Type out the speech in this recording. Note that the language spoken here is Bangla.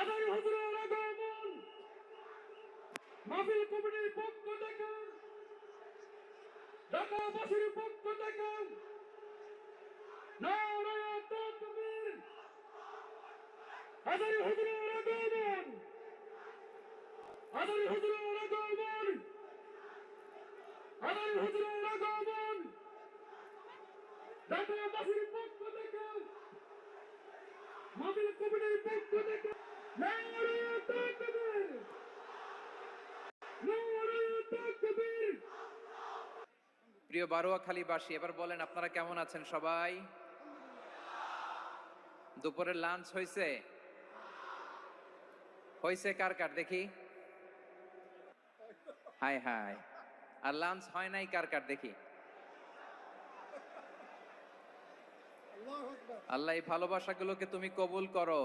হাজার হুজুরের আগমন মাহফিল কমিটির পক্ষ থেকে ঢাকাবাসীর পক্ষ থেকে নারায়ে তাকবীর। হাজার হুজুরের আগমন, হাজার হুজুরের আগমন, হাজার হুজুরের আগমন ঢাকাবাসীর পক্ষ থেকে মাহফিল কমিটির পক্ষ থেকে নারায়ে তাকবীর, নারায়ে তাকবীর। প্রিয় বারোয়াখালীবাসী, এবার বলেন আপনারা কেমন আছেন সবাই? দুপুরের লাঞ্চ হয়েছে? হয়েছে কার কার দেখি? High high. আর লাঞ্চ হয় নাই কার কার দেখি? আল্লাহ এই ভালোবাসাগুলোকে তুমি কবুল করো।